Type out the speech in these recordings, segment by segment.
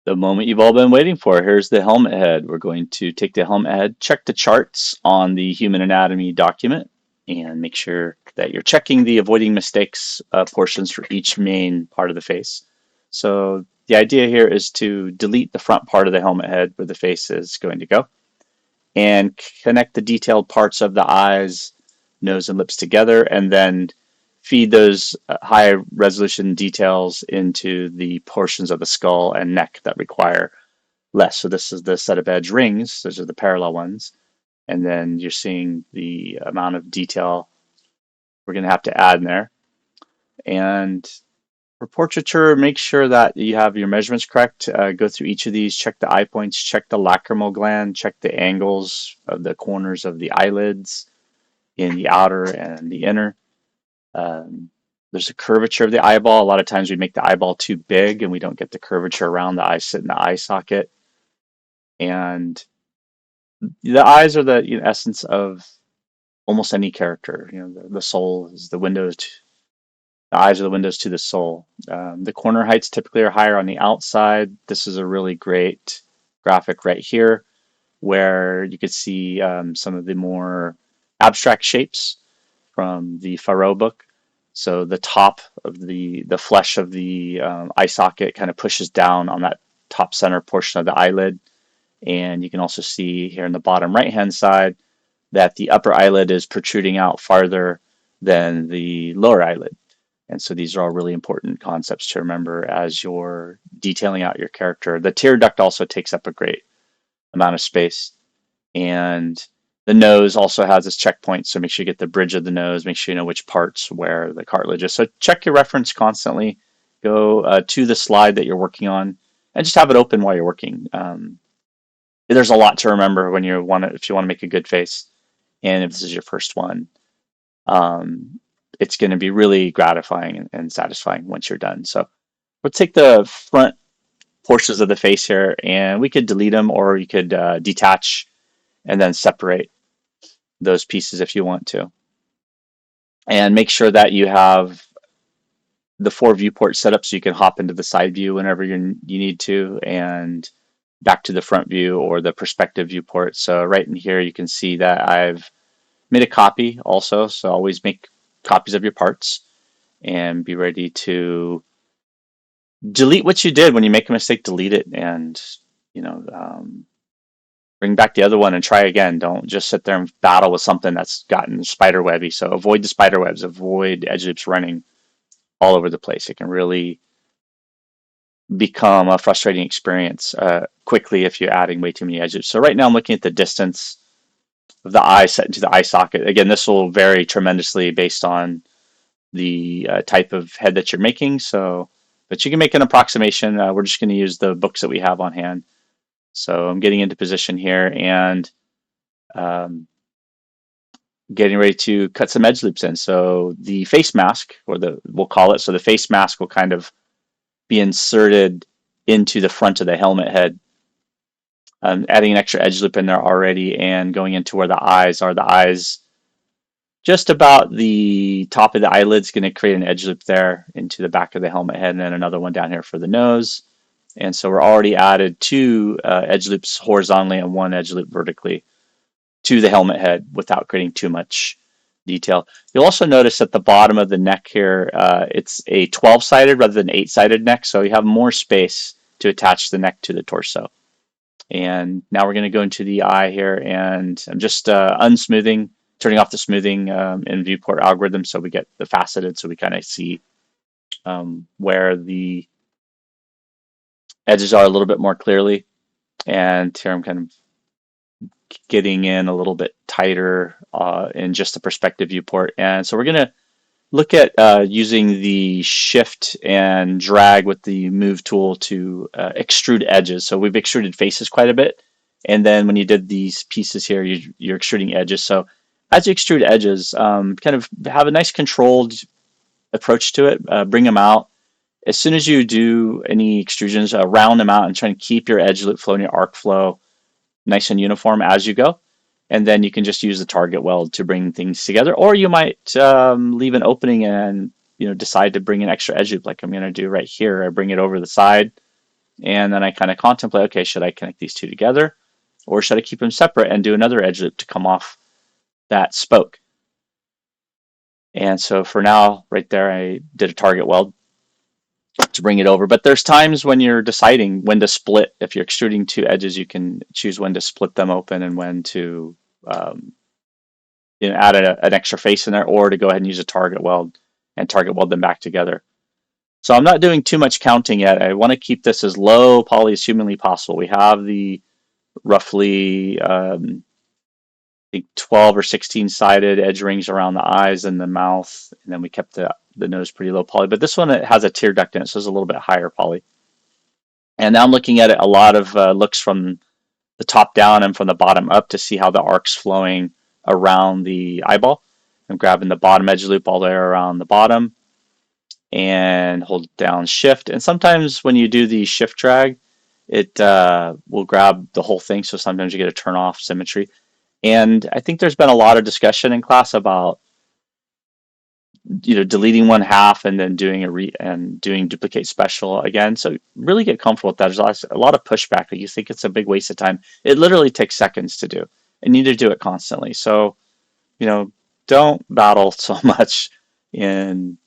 The moment you've all been waiting for. Here's the helmet head. We're going to take the helmet head, check the charts on the human anatomy document, and make sure that you're checking the avoiding mistakes portions for each main part of the face. So the idea here is to delete the front part of the helmet head where the face is going to go and connect the detailed parts of the eyes, nose, and lips together, and then feed those high resolution details into the portions of the skull and neck that require less. So this is the set of edge rings. Those are the parallel ones. And then you're seeing the amount of detail we're going to have to add in there. And for portraiture, make sure that you have your measurements correct. Go through each of these, check the eye points, check the lacrimal gland, check the angles of the corners of the eyelids in the outer and the inner. Um, there's a curvature of the eyeball. A lot of times we make the eyeball too big and we don't get the curvature around the eye sit in the eye socket. And the eyes are the essence of almost any character. The soul is the windows. The eyes are the windows to the soul. The corner heights typically are higher on the outside. This is a really great graphic right here where you could see some of the more abstract shapes from the Faro book. So the top of the flesh of the eye socket kind of pushes down on that top center portion of the eyelid. And you can also see here in the bottom right hand side that the upper eyelid is protruding out farther than the lower eyelid. And so these are all really important concepts to remember as you're detailing out your character. The tear duct also takes up a great amount of space. And the nose also has its checkpoints, so make sure you get the bridge of the nose, make sure you know which parts where the cartilage is. So check your reference constantly. Go to the slide that you're working on and just have it open while you're working. There's a lot to remember when if you want to make a good face, and if this is your first one. Um, it's going to be really gratifying and satisfying once you're done. So let's take the front portions of the face here, and we could delete them, or you could detach and then separate those pieces if you want to. And make sure that you have the 4 viewports set up so you can hop into the side view whenever you need to, and back to the front view or the perspective viewport. So right in here you can see that I've made a copy also, so always make copies of your parts and be ready to delete what you did. When you make a mistake, delete it, and you know bring back the other one and try again. Don't just sit there and battle with something that's gotten spider webby. So avoid the spider webs, avoid edge loops running all over the place. It can really become a frustrating experience quickly if you're adding way too many edge loops. So right now I'm looking at the distance of the eye set into the eye socket. Again, this will vary tremendously based on the type of head that you're making. So, but you can make an approximation. We're just going to use the books that we have on hand. So I'm getting into position here and um, getting ready to cut some edge loops in. So the face mask, or we'll call it, so the face mask will kind of be inserted into the front of the helmet head. Adding an extra edge loop in there already and going into where the eyes are. The eyes, just about the top of the eyelid, is going to create an edge loop there into the back of the helmet head, and then another one down here for the nose. And so we're already added 2 edge loops horizontally and 1 edge loop vertically to the helmet head without creating too much detail. You'll also notice at the bottom of the neck here, it's a 12-sided rather than 8-sided neck, so you have more space to attach the neck to the torso. And now we're going to go into the eye here, and I'm just unsmoothing, turning off the smoothing in viewport algorithm so we get the faceted, so we kind of see where the edges are a little bit more clearly. And here I'm kind of getting in a little bit tighter in just the perspective viewport. And so we're going to look at using the shift and drag with the move tool to extrude edges. So we've extruded faces quite a bit. And then when you did these pieces here, you're extruding edges. So as you extrude edges, kind of have a nice controlled approach to it. Bring them out. As soon as you do any extrusions, round them out and try and keep your edge loop flow and your arc flow nice and uniform as you go. And then you can just use the target weld to bring things together, or you might leave an opening and decide to bring an extra edge loop like I'm going to do right here. I bring it over the side And then I kind of contemplate, okay, should I connect these two together or should I keep them separate and do another edge loop to come off that spoke? And so for now, right there, I did a target weld to bring it over. But there's times when you're deciding when to split. If you're extruding two edges, you can choose when to split them open and when to um, add an extra face in there, or to go ahead and use a target weld and target weld them back together. So I'm not doing too much counting yet. I want to keep this as low poly as humanly possible. We have the roughly I think 12 or 16 sided edge rings around the eyes and the mouth, and then we kept the nose pretty low poly. But this one, it has a tear duct in it, so it's a little bit higher poly. And now I'm looking at it a lot of looks from the top down and from the bottom up to see how the arc's flowing around the eyeball. I'm grabbing the bottom edge loop all the way around the bottom and hold down shift. And sometimes when you do the shift drag, it will grab the whole thing. So sometimes you get a turn off symmetry. And I think there's been a lot of discussion in class about deleting one half and then doing doing duplicate special again. So really get comfortable with that. There's a lot of pushback. Like you think it's a big waste of time. It literally takes seconds to do, and you need to do it constantly. So don't battle so much in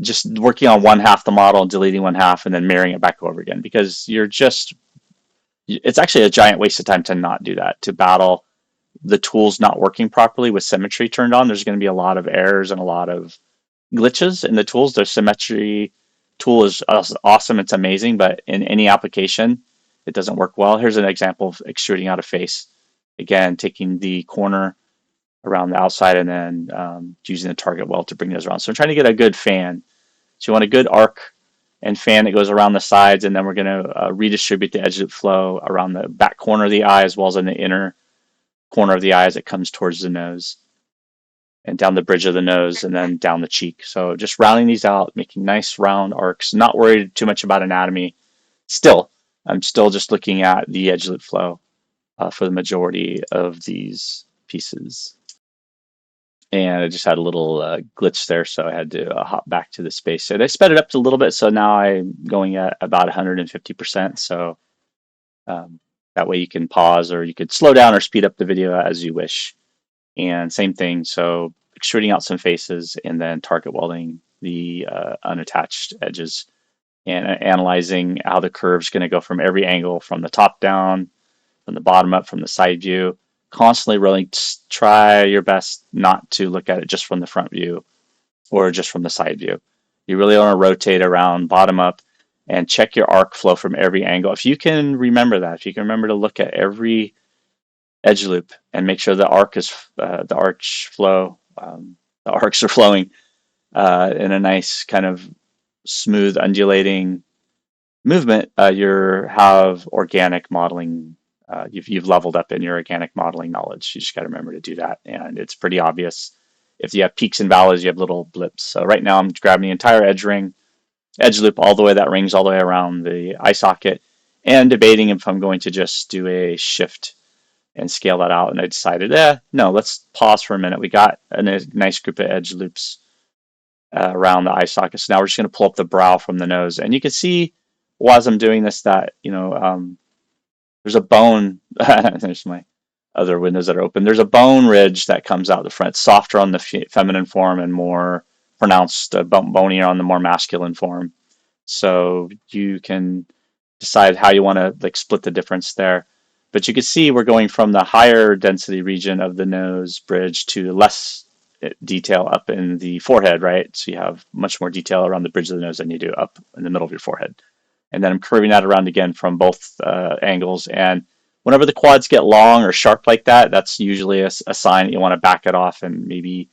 just working on one half the model and deleting one half and then mirroring it back over again, because it's actually a giant waste of time to not do that, to battle the tools not working properly with symmetry turned on. There's going to be a lot of errors and a lot of glitches in the tools. The symmetry tool is awesome. It's amazing, but in any application, it doesn't work well. Here's an example of extruding out a face. Again, taking the corner around the outside and then using the target weld to bring those around. So I'm trying to get a good fan. So you want a good arc and fan that goes around the sides, and then we're going to redistribute the edge loop flow around the back corner of the eye as well as in the inner corner of the eye as it comes towards the nose and down the bridge of the nose and then down the cheek. So just rounding these out, making nice round arcs, not worried too much about anatomy. I'm still just looking at the edge loop flow for the majority of these pieces. And I just had a little glitch there, so I had to hop back to the space. So I sped it up a little bit, so now I'm going at about 150%. So that way you can pause, or you could slow down or speed up the video as you wish. And same thing, so extruding out some faces and then target welding the unattached edges and analyzing how the curve's going to go from every angle, from the top down, from the bottom up, from the side view. Constantly really try your best not to look at it just from the front view or just from the side view. You really want to rotate around bottom up and check your arc flow from every angle. If you can remember that, if you can remember to look at every edge loop and make sure the arc is the arch flow, the arcs are flowing in a nice kind of smooth undulating movement, you have organic modeling. You've leveled up in your organic modeling knowledge. You just got to remember to do that, and it's pretty obvious. If you have peaks and valleys, you have little blips. So right now I'm grabbing the entire edge loop all the way, that rings all the way around the eye socket, and debating if I'm going to just do a shift and scale that out. And I decided, no, let's pause for a minute. We got a nice group of edge loops around the eye socket. So now we're just going to pull up the brow from the nose. And you can see, while I'm doing this, that, there's a bone. There's my other windows that are open. There's a bone ridge that comes out the front. It's softer on the feminine form and more pronounced, bonier on the more masculine form. So you can decide how you want to split the difference there. But you can see we're going from the higher density region of the nose bridge to less detail up in the forehead, right? So you have much more detail around the bridge of the nose than you do up in the middle of your forehead. And then I'm curving that around again from both angles. And whenever the quads get long or sharp like that, that's usually a sign that you want to back it off and maybe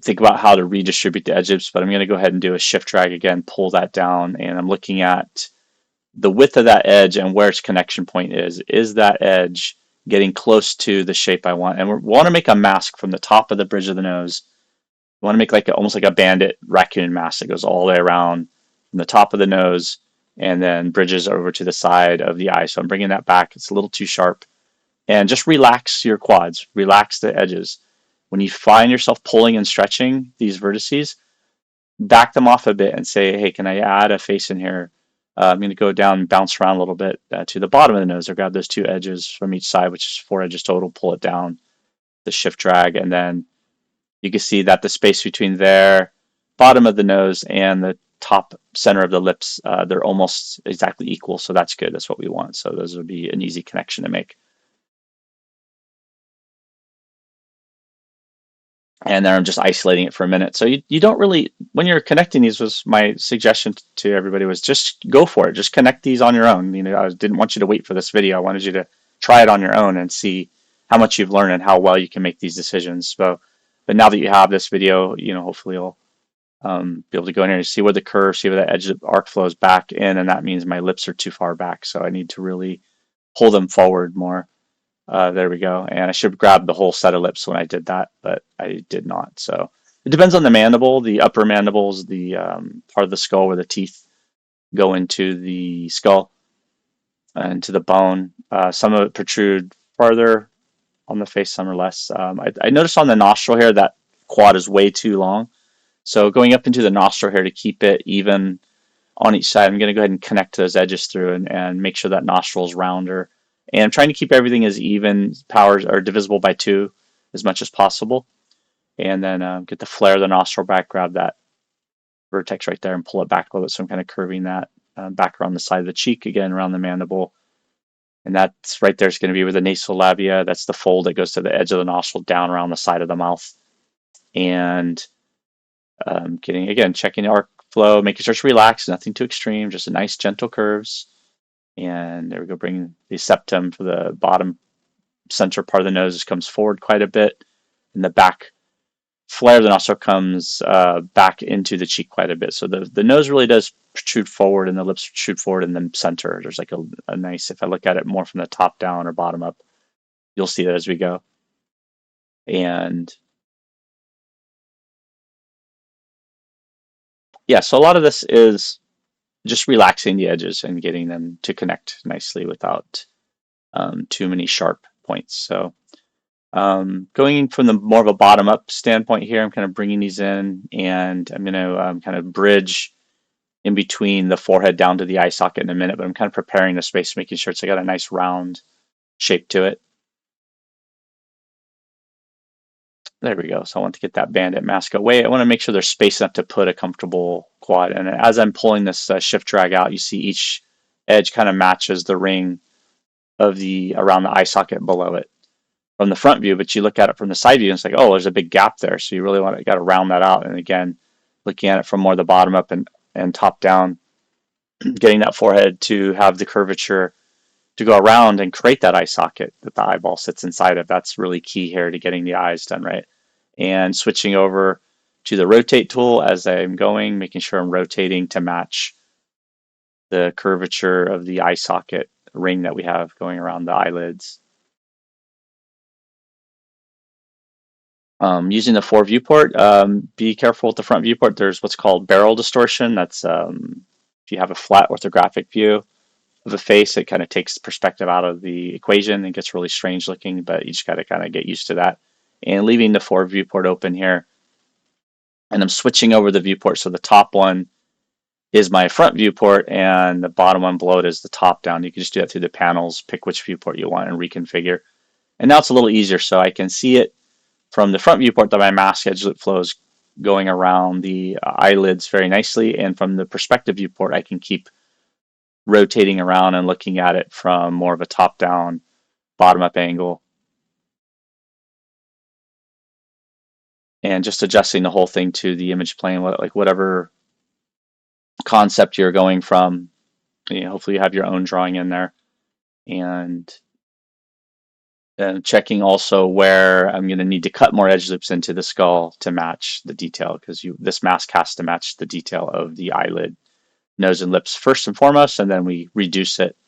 think about how to redistribute the edges. But I'm going to go ahead and do a shift drag again, pull that down, and I'm looking at the width of that edge and where its connection point is. Is that edge getting close to the shape I want? And we want to make a mask from the top of the bridge of the nose. We want to make almost like a bandit raccoon mask that goes all the way around from the top of the nose and then bridges over to the side of the eye. So I'm bringing that back. It's a little too sharp. And just relax your quads, relax the edges. When you find yourself pulling and stretching these vertices, back them off a bit and say, hey, can I add a face in here? I'm going to go down and bounce around a little bit to the bottom of the nose, or grab those two edges from each side, which is 4 edges total, pull it down, the shift drag, and then you can see that the space between their bottom of the nose and the top center of the lips, they're almost exactly equal. So that's good. That's what we want. So those would be an easy connection to make. And then I'm just isolating it for a minute. So you don't really, when you're connecting these, was my suggestion to everybody, was just go for it. Just connect these on your own. I didn't want you to wait for this video. I wanted you to try it on your own and see how much you've learned and how well you can make these decisions. So, but now that you have this video, hopefully you'll be able to go in here and see where the curve, see where the edge of the arc flows back in, and that means my lips are too far back. So I need to really pull them forward more. There we go. And I should have grabbed the whole set of lips when I did that, but I did not. So it depends on the mandible. The upper mandible is the part of the skull where the teeth go into the skull and to the bone. Some of it protrude farther on the face, some are less. I noticed on the nostril here that quad is way too long. So going up into the nostril here to keep it even on each side, I'm going to go ahead and connect those edges through and make sure that nostril is rounder. And I'm trying to keep everything as even, powers are divisible by 2 as much as possible. And then get the flare of the nostril back, grab that vertex right there and pull it back a little bit. So I'm kind of curving that back around the side of the cheek, again, around the mandible. And that's right there is going to be where the nasal labia, that's the fold that goes to the edge of the nostril down around the side of the mouth. And checking the arc flow, making sure it's relaxed, nothing too extreme, just a nice gentle curves. And there we go, bring the septum for the bottom center part of the nose comes forward quite a bit. And the back flare of the nostril comes back into the cheek quite a bit. So the nose really does protrude forward and the lips protrude forward in the center. There's like a nice, if I look at it more from the top down or bottom up, you'll see that as we go. And yeah, so a lot of this is just relaxing the edges and getting them to connect nicely without too many sharp points. So going from the more of a bottom up standpoint here, I'm kind of bringing these in, and I'm going to kind of bridge in between the forehead down to the eye socket in a minute, but I'm kind of preparing the space, making sure it's got a nice round shape to it. There we go. So I want to get that bandit mask away. I want to make sure there's space enough to put a comfortable quad. And as I'm pulling this shift drag out, you see each edge kind of matches the ring of around the eye socket below it from the front view. But you look at it from the side view and it's like, oh, there's a big gap there. So you really got to round that out. And again, looking at it from more the bottom up and top down, getting that forehead to have the curvature to go around and create that eye socket that the eyeball sits inside of. That's really key here to getting the eyes done right. And switching over to the rotate tool as I'm going, making sure I'm rotating to match the curvature of the eye socket ring that we have going around the eyelids. Using the 4 viewport, be careful with the front viewport. There's what's called barrel distortion. That's if you have a flat orthographic view of a face, it kind of takes perspective out of the equation and gets really strange looking, but you just got to kind of get used to that. And leaving the 4 viewport open here, and I'm switching over the viewport. So the top one is my front viewport and the bottom one below it is the top down. You can just do that through the panels, pick which viewport you want and reconfigure. And now it's a little easier, so I can see it from the front viewport that my mask edge loop flow is going around the eyelids very nicely. And from the perspective viewport, I can keep rotating around and looking at it from more of a top down, bottom up angle. And just adjusting the whole thing to the image plane, like whatever concept you're going from. Hopefully you have your own drawing in there. And checking also where I'm going to need to cut more edge loops into the skull to match the detail, because this mask has to match the detail of the eyelid, nose, and lips first and foremost, and then we reduce it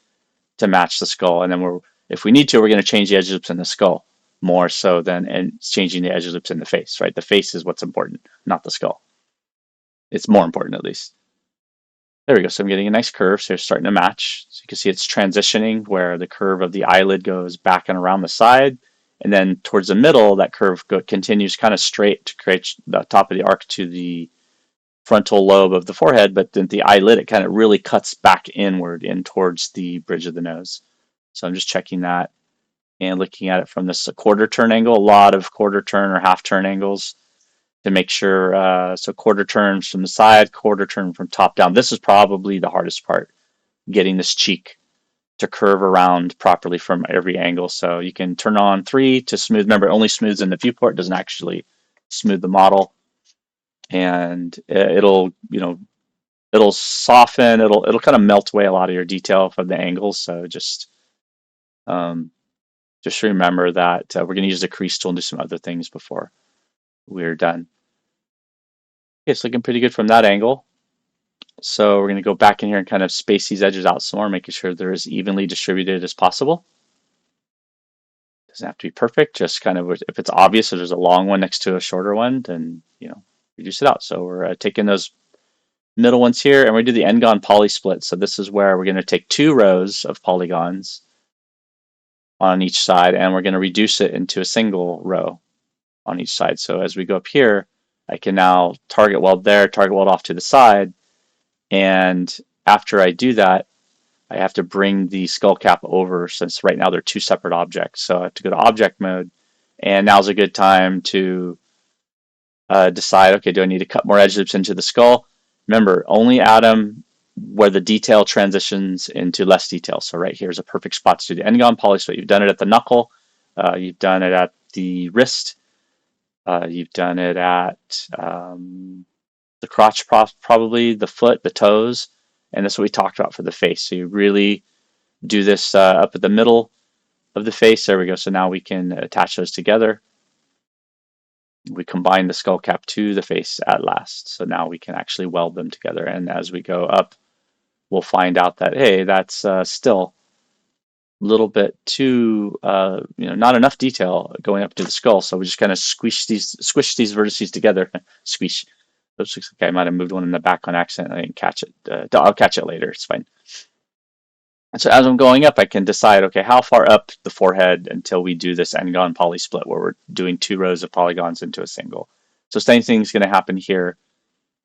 to match the skull. And then if we need to, we're going to change the edge loops in the skull more so than changing the edge loops in the face, right? The face is what's important, not the skull. It's more important, at least. There we go. So I'm getting a nice curve. So it's starting to match. So you can see it's transitioning where the curve of the eyelid goes back and around the side. And then towards the middle, that curve continues kind of straight to create the top of the arc to the frontal lobe of the forehead, but then the eyelid, it kind of really cuts back inward in towards the bridge of the nose. So I'm just checking that and looking at it from this quarter turn angle, a lot of quarter turn or half turn angles to make sure. So quarter turns from the side, quarter turn from top down. This is probably the hardest part, getting this cheek to curve around properly from every angle. So you can turn on 3 to smooth. Remember, it only smooths in the viewport, doesn't actually smooth the model. And it'll soften, it'll kind of melt away a lot of your detail from the angles. So um, just remember that we're going to use the crease tool and do some other things before we're done. Okay, it's looking pretty good from that angle. So we're going to go back in here and kind of space these edges out some more, making sure they're as evenly distributed as possible. Doesn't have to be perfect, just kind of if it's obvious if there's a long one next to a shorter one, then reduce it out. So we're taking those middle ones here and we do the N-gon poly split. So this is where we're going to take 2 rows of polygons on each side and we're going to reduce it into a single row on each side. So as we go up here, I can now target weld there, target weld off to the side, and after I do that, I have to bring the skull cap over since right now they're 2 separate objects. So I have to go to object mode, and now's a good time to decide, okay, do I need to cut more edge loops into the skull? Remember, only add them where the detail transitions into less detail. So right here is a perfect spot to do the N-gon poly split. You've done it at the knuckle, you've done it at the wrist, you've done it at the crotch, probably the foot, the toes, and that's what we talked about for the face. So you really do this up at the middle of the face. There we go. So now we can attach those together. We combine the skull cap to the face at last. So now we can actually weld them together. And as we go up, we'll find out that, hey, that's still a little bit too, not enough detail going up to the skull. So we just kind of squish these vertices together. Squish. Oops, looks like I might have moved one in the back on accident. I didn't catch it. I'll catch it later. It's fine. And so as I'm going up, I can decide, okay, how far up the forehead until we do this N-gon poly split where we're doing 2 rows of polygons into a single. So same thing's going to happen here.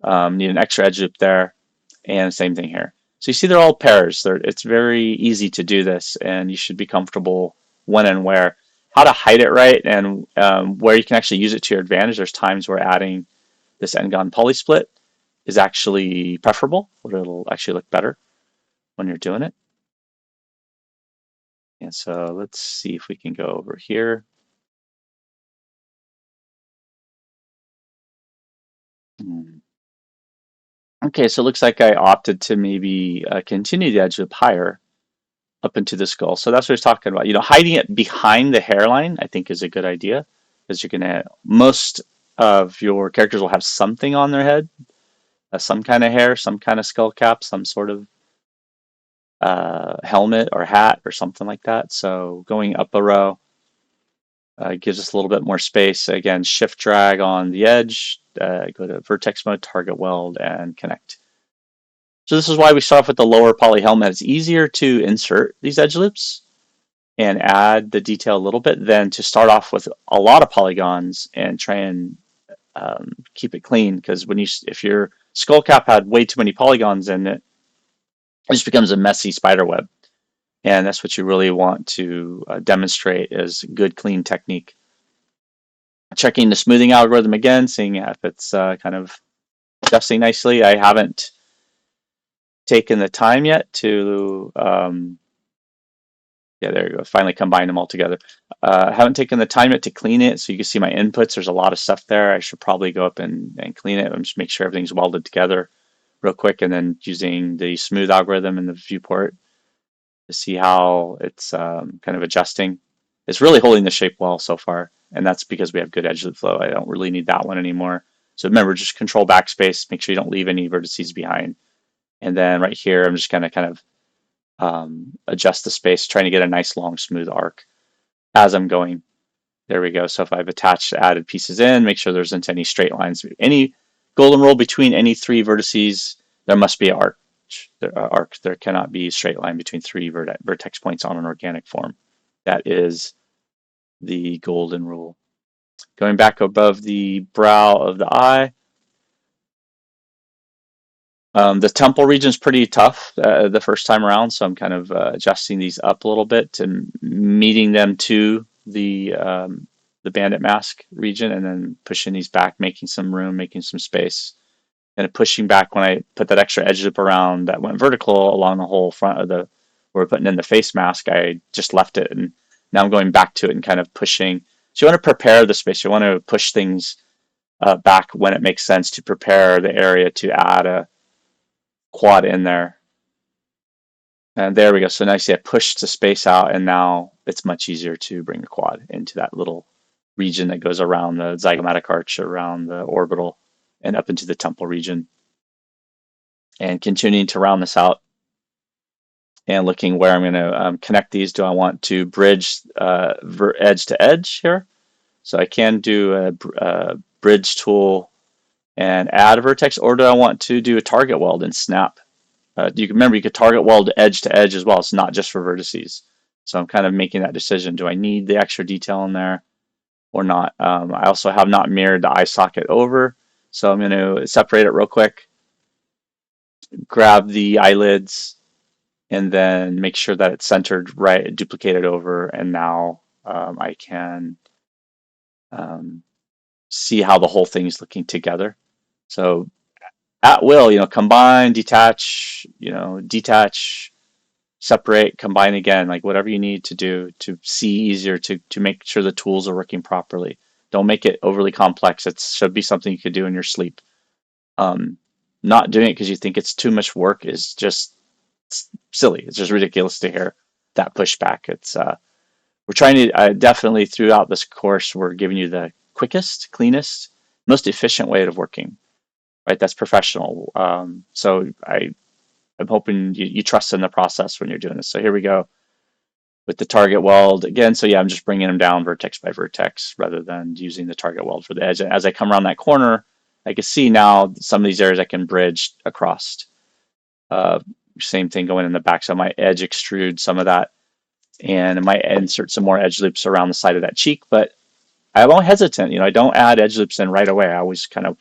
Need an extra edge loop there, and same thing here. So you see they're all pairs. It's very easy to do this, and you should be comfortable when and where. How to hide it right and where you can actually use it to your advantage. There's times where adding this N-gon poly split is actually preferable, or it'll actually look better when you're doing it. And so let's see if we can go over here. Okay, so it looks like I opted to maybe continue the edge loop higher up into the skull. So that's what I was talking about. Hiding it behind the hairline, I think, is a good idea, because most of your characters will have something on their head, some kind of hair, some kind of skull cap, some sort of helmet or hat or something like that. So going up a row gives us a little bit more space. Again, shift drag on the edge, go to vertex mode, target weld, and connect. So this is why we start off with the lower poly helmet. It's easier to insert these edge loops and add the detail a little bit than to start off with a lot of polygons and try and keep it clean. Because if your skull cap had way too many polygons in it, it just becomes a messy spider web. And that's what you really want to demonstrate is good, clean technique. Checking the smoothing algorithm again, seeing if it's kind of adjusting nicely. I haven't taken the time yet to, yeah, there you go, finally combine them all together. I haven't taken the time yet to clean it, so you can see my inputs. There's a lot of stuff there. I should probably go up and clean it and just make sure everything's welded together real quick, and then using the smooth algorithm in the viewport to see how it's kind of adjusting. It's really holding the shape well so far, and that's because we have good edge loop flow. I don't really need that one anymore. So remember, just control backspace, make sure you don't leave any vertices behind. And then right here, I'm just going to kind of adjust the space, trying to get a nice long smooth arc as I'm going. There we go. So if I've attached added pieces in, make sure there isn't any straight lines. Any golden rule between any 3 vertices, there must be an arc. There cannot be a straight line between 3 vertex points on an organic form. That is the golden rule. Going back above the brow of the eye, The temple region is pretty tough the first time around, so I'm kind of adjusting these up a little bit and meeting them to the bandit mask region, and then pushing these back, making some room, making some space, and pushing back when I put that extra edge loop around that went vertical along the whole front of the where we're putting in the face mask. I just left it, and now I'm going back to it and kind of pushing. So you want to prepare the space. You want to push things back when it makes sense to prepare the area to add a quad in there. And there we go. So now you see I pushed the space out, and now it's much easier to bring the quad into that little region that goes around the zygomatic arch, around the orbital, and up into the temple region. And continuing to round this out and looking where I'm going to connect these. Do I want to bridge edge to edge here? So I can do a bridge tool and add a vertex, or do I want to do a target weld and snap? You can remember you could target weld edge to edge as well. It's not just for vertices. So I'm kind of making that decision. Do I need the extra detail in there or not? I also have not mirrored the eye socket over. So I'm going to separate it real quick, grab the eyelids, and then make sure that it's centered right, duplicated over, and now I can um, see how the whole thing is looking together. So at will, combine, detach, detach, separate, combine again, like whatever you need to do to see easier to make sure the tools are working properly. Don't make it overly complex. It should be something you could do in your sleep. Um, Not doing it because you think it's too much work is just silly. It's just ridiculous to hear that pushback. It's we're trying to definitely throughout this course we're giving you the quickest, cleanest, most efficient way of working. Right, that's professional. I'm hoping you trust in the process when you're doing this. So here we go with the target weld again. So yeah, I'm just bringing them down vertex by vertex rather than using the target weld for the edge. And as I come around that corner, I can see now some of these areas I can bridge across. Uh, Same thing going in the back. So I might edge extrude some of that, and I might insert some more edge loops around the side of that cheek. But I'm all hesitant. I don't add edge loops in right away. I always kind of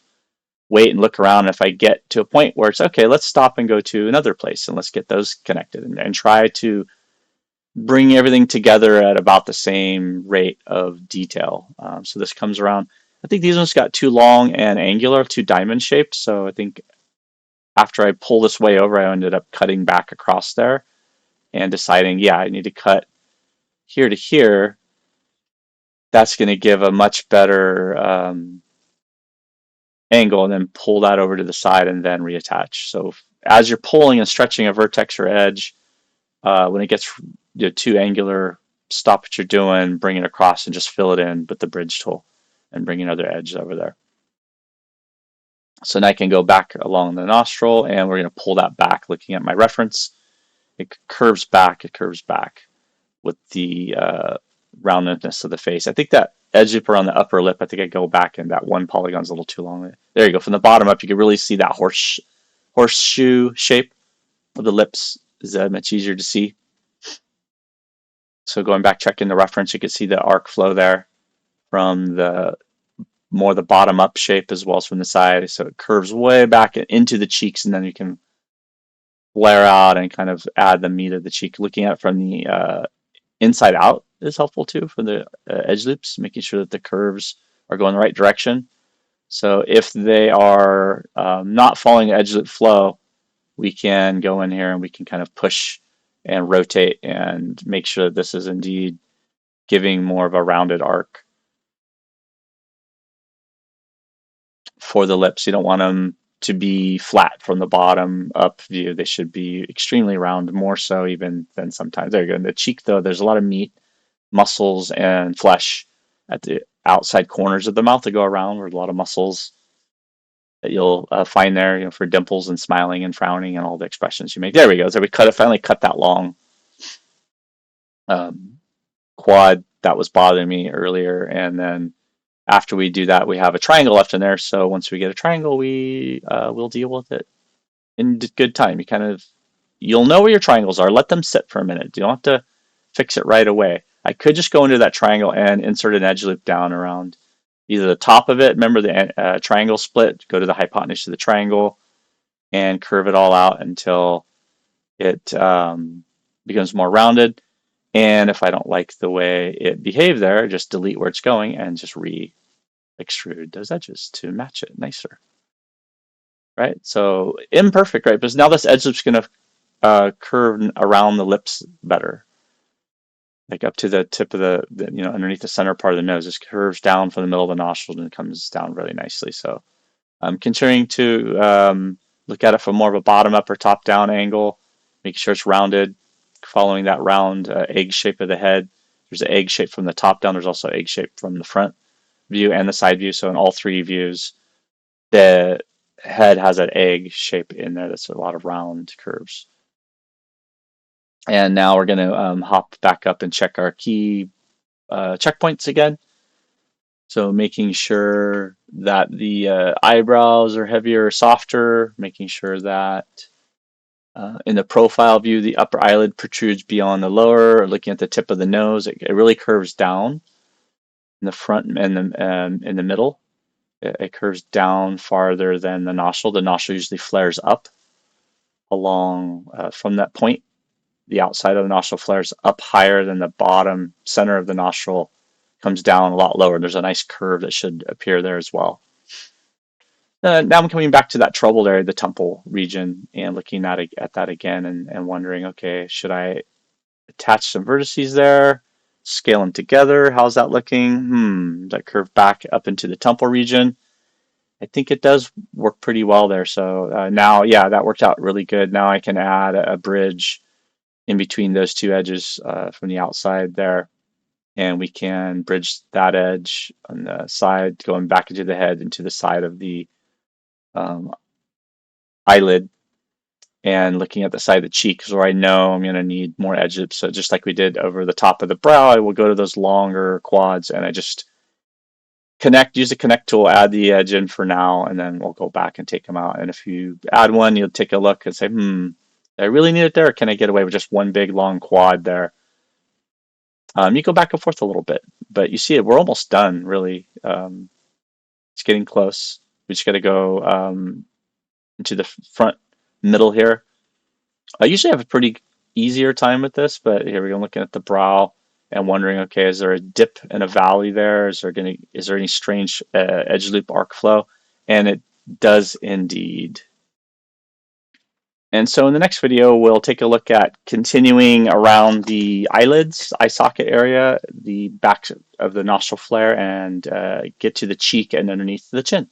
wait and look around. If I get to a point where it's okay, let's stop and go to another place and let's get those connected and try to bring everything together at about the same rate of detail. So this comes around. I think these ones got too long and angular, too diamond shaped. So I think after I pull this way over, I ended up cutting back across there and deciding, yeah, I need to cut here to here. That's going to give a much better angle, and then pull that over to the side and then reattach. So as you're pulling and stretching a vertex or edge, when it gets too angular, stop what you're doing, bring it across, and just fill it in with the bridge tool and bring another edge over there. So now I can go back along the nostril, and we're going to pull that back. Looking at my reference, it curves back with the roundness of the face. I think that edge loop around the upper lip, I think I go back and that one polygon's a little too long. There you go. From the bottom up, you can really see that horseshoe shape of the lips is much easier to see. So going back, checking the reference, you can see the arc flow there from the bottom up shape as well as from the side. So it curves way back into the cheeks, and then you can flare out and kind of add the meat of the cheek. Looking at it from the inside out is helpful too for the edge loops, making sure that the curves are going the right direction. So if they are not following the edge loop flow, we can go in here and we can kind of push and rotate and make sure that this is indeed giving more of a rounded arc for the lips. You don't want them to be flat from the bottom up view. They should be extremely round, more so even than sometimes. There you go. In the cheek, though, there's a lot of meat, muscles, and flesh at the outside corners of the mouth that go around. There's a lot of muscles that you'll find there, for dimples and smiling and frowning and all the expressions you make. There we go. So we finally cut that long um, quad that was bothering me earlier, and then after we do that, we have a triangle left in there. So once we get a triangle, we will deal with it in good time. You'll know where your triangles are. Let them sit for a minute. You don't have to fix it right away. I could just go into that triangle and insert an edge loop down around either the top of it. Remember the triangle split? Go to the hypotenuse of the triangle, and curve it all out until it becomes more rounded. And if I don't like the way it behaved there, just delete where it's going and just re-extrude those edges to match it nicer, right? So imperfect, right? Because now this edge loop's going to curve around the lips better, like up to the tip of the underneath the center part of the nose. This curves down from the middle of the nostril and comes down really nicely. So I'm continuing to look at it from more of a bottom up or top down angle, making sure it's rounded, following that round egg shape of the head. There's an egg shape from the top down. There's also egg shape from the front view and the side view. So in all three views, the head has an egg shape in there. That's a lot of round curves. And now we're going to hop back up and check our key checkpoints again. So making sure that the eyebrows are heavier or softer, making sure that in the profile view, the upper eyelid protrudes beyond the lower, looking at the tip of the nose, it really curves down in the front and in the middle. It curves down farther than the nostril. The nostril usually flares up along from that point. The outside of the nostril flares up higher than the bottom center of the nostril comes down a lot lower. There's a nice curve that should appear there as well. Now I'm coming back to that troubled area, the temple region, and looking at that again and wondering, okay, should I attach some vertices there, scale them together? How's that looking? That curve back up into the temple region. I think it does work pretty well there. So now, yeah, that worked out really good. Now I can add a bridge in between those two edges from the outside there. And we can bridge that edge on the side going back into the head into the side of the um, eyelid, and looking at the side of the cheeks where I know I'm going to need more edges. So just like we did over the top of the brow, I will go to those longer quads and I just use the connect tool, add the edge in for now, and then we'll go back and take them out. And if you add one, you'll take a look and say, I really need it there, or can I get away with just one big long quad there? You go back and forth a little bit, but you see it, we're almost done, really. It's getting close. We just got to go into the front middle here. I usually have a pretty easier time with this, but here we go, looking at the brow and wondering, okay, is there a dip and a valley there? Is there any strange edge loop arc flow? And it does indeed. And so in the next video, we'll take a look at continuing around the eyelids, eye socket area, the back of the nostril flare, and get to the cheek and underneath the chin.